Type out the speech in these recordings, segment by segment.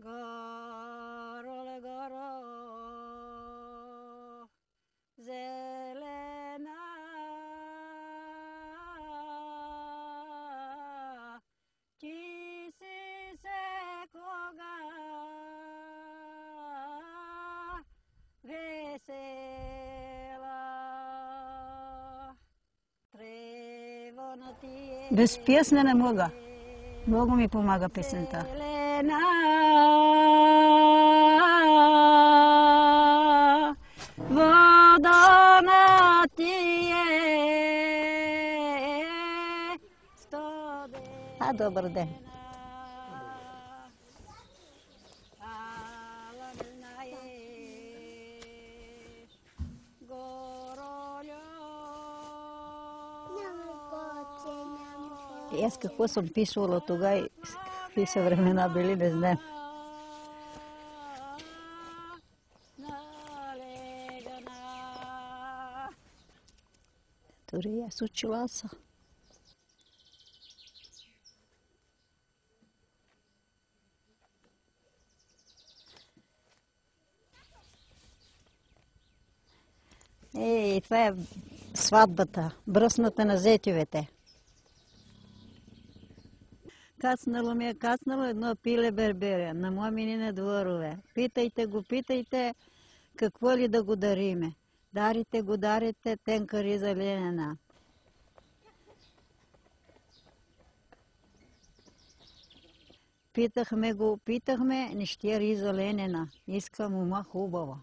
Горо, горо, зелена, ти си всекога весела. Тревона ти е. Без песня не мога. Много ми помага песента. Водана ти е. Добър ден. И аз какво съм писала тогава и какви са времена били, не знам. Дори аз учила съм. Това е сватбата, бръсната на зетивете. Кацнало ми е кацнало едно пиле бербере на моминine дворове. Питайте го, питайте, какво ли да го дариме. Дарите го, дарите, тенка риза ленена. Питахме го, питахме, не ще риза ленена. Искам ума хубава.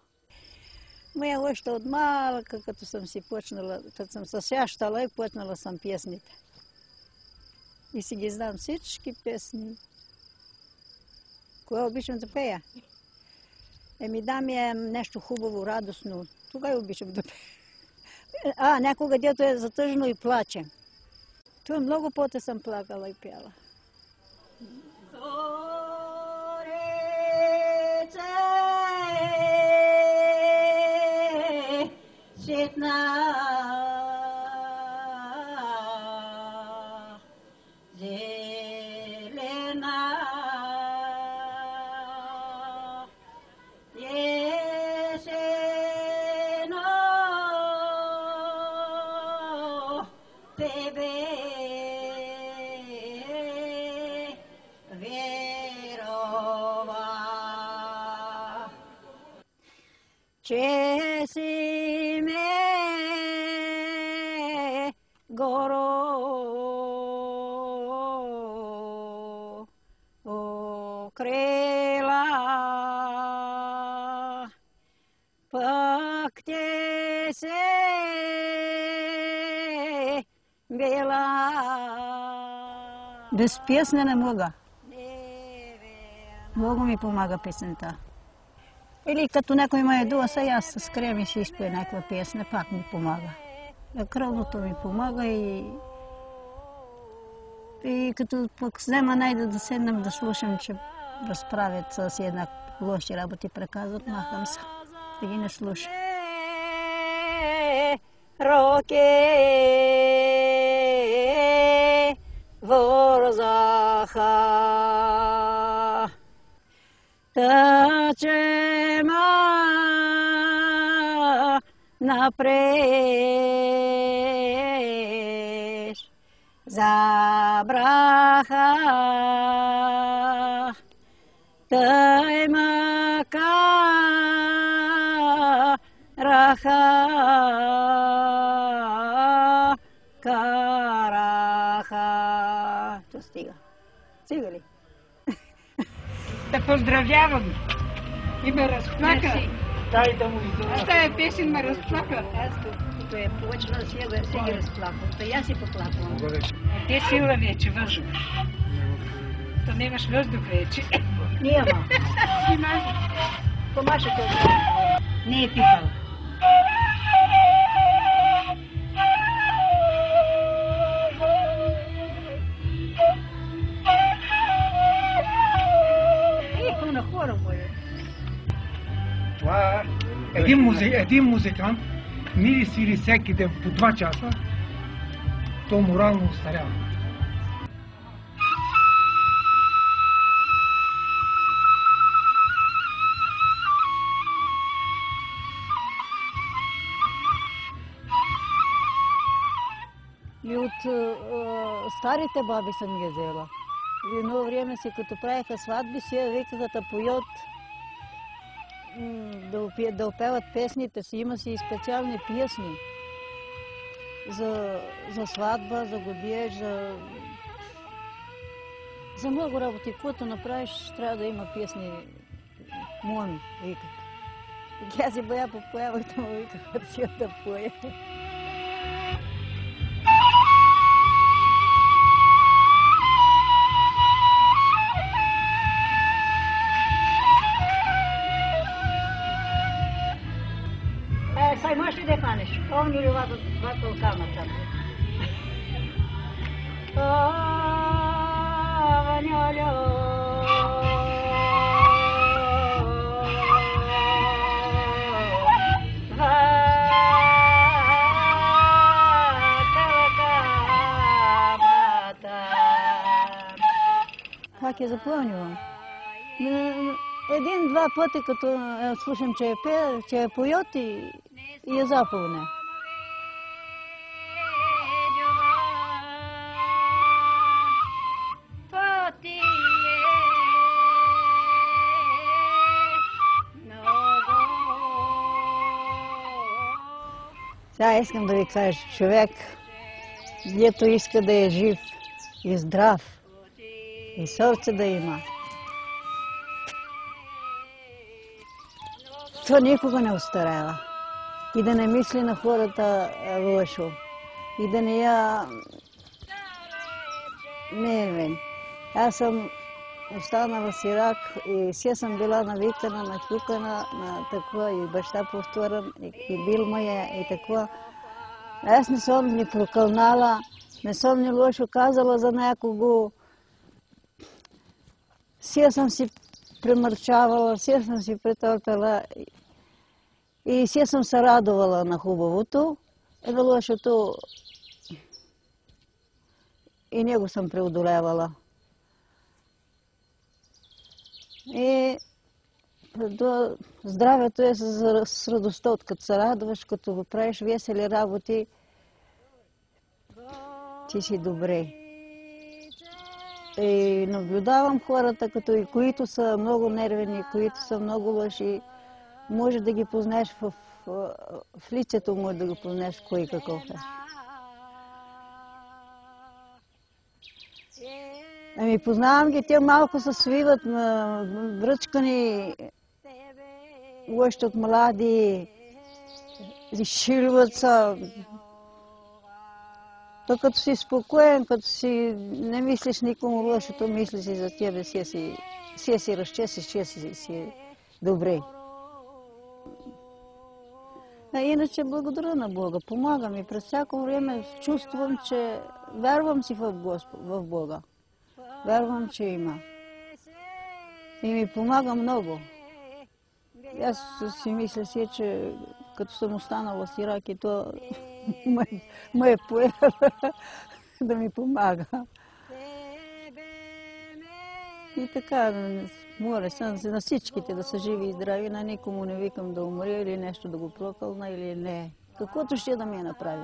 Моя още от малка, като съм си почнала, като съм се сящала и почнала съм песните. И си ги знам всички песни. Кое обичам да пея? Да ми е нещо хубаво, радостно. Тогава обичам да пея. Някога дето е затъжно и плаче. Това много пъти съм плакала и пяла. Че си ме горо окрила, пък те се била. Без песня не мога. Много ми помага песента. Или като някой ме едува, аз се скрием и ще изпея някаква песня, пак ми помага. Кръвното ми помага и като пък взема найде да седнем да слушам, че разправят с една лоши работи, преказват, махам се, да ги не слушам. Роке вързаха, тъче напреш, забраха, тъй ма караха. То стига. Стига ли? Да поздравявам и ме разплака. Дай да му издава. Тая песен ме разплака. Аз като е почнала си ги разплаквам. Та я си поплаквам. Те сила вече въздух. То нямаш въздух вече. Няма. Помашете. Не е пипал. На хора му е. Това един музикант мири свири всеки ден по 2 часа, то морално устарява. Е, 1 минута. И от старите баби съм ги взела. И едно време си, като правиха сватби, си викаха да поят, да опеват песните си. Има си и специални песни за сватба, за годеж, за много работи. Каквото направиш, трябва да има песни. Моми, викат. И аз си боя попоявах, да му викаха да си да поя. Сай можеш ли да хванеш? Помни ли два кълкамата? Как я запомнила? Един-два пъти, като слушам, че я поет и я запомня. Сега искам да ви кажа, човек, дето иска да е жив и здрав, и сърце да има, то никога не остарява. И да не мисли на хората лошо. И да не я нервен. Аз съм останала сирак и все съм била навикана, натюкана на такова и баща повторям, и бил моя и такова. Аз не съм ни прокълнала, не съм ни лошо казала за някого. Все съм си премърчавала, все съм си претърпела и все съм се радувала на хубавото, и на лошото и него съм преодолявала. И здравето е с радостта, като се радваш, като го правиш весели работи, ти си добре. И наблюдавам хората, като и които са много нервени, които са много лоши. Може да ги познаеш в лицето, може да го познаеш кой какъв е. Ами познавам ги, те малко се свиват, бръчкани, още от млади, изшилват се. То като си спокоен, като си не мислиш никому лошото, мисли си за тебе, си разчесиш, че си добре. А иначе благодаря на Бога, помага ми. През всяко време чувствам, че вярвам си в Бога. Вярвам, че има. И ми помага много. Аз си мисля си, че като съм останала сирак и то ме е поела да ми помага. И така, моля се на всичките да са живи и здрави, на никому не викам да умре или нещо да го прокълна или не. Каквото ще да ми е направи.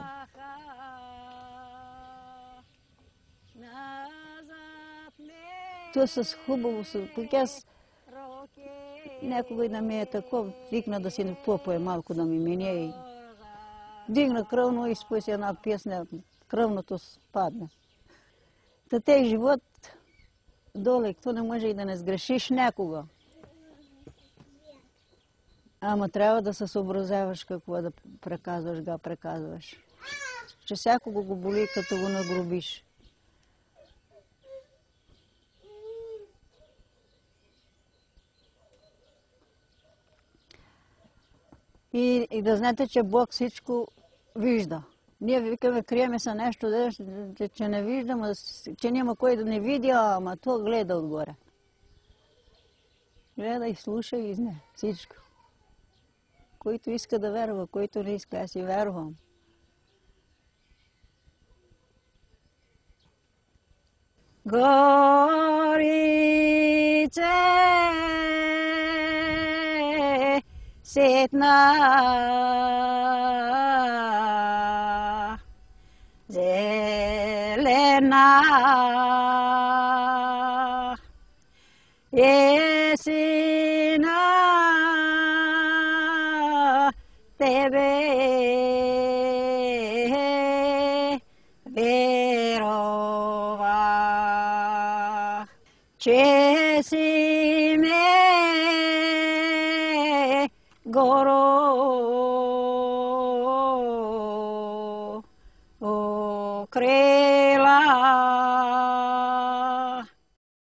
То е с хубаво, пък аз някога и да ми е такова, викна да си не попое малко да ми мине и дигна кръвно и спой си една песня, кръвното спадне. Та те живот доле, кто не може и да не сгрешиш някога. Ама трябва да се съобразяваш какво да преказваш, го преказваш. Че всякого го боли, като го нагрубиш. И да знаете, че Бог всичко вижда. Ние викаме, криеме се нещо, че не виждам, че няма кой да не види, ама то гледа отгоре. Гледа и слуша и знае всичко. Който иска да вярва, който не иска, аз и вярвам. Горице сетна земя на тебе веровах, че си ме горо укрепил.